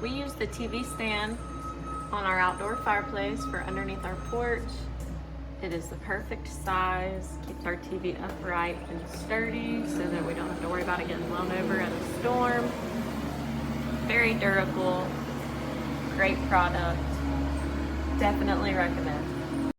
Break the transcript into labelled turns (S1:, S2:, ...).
S1: We use the TV stand on our outdoor fireplace for underneath our porch. It is the perfect size, keeps our TV upright and sturdy so that we don't have to worry about it getting blown over in a storm. Very durable, great product. Definitely recommend.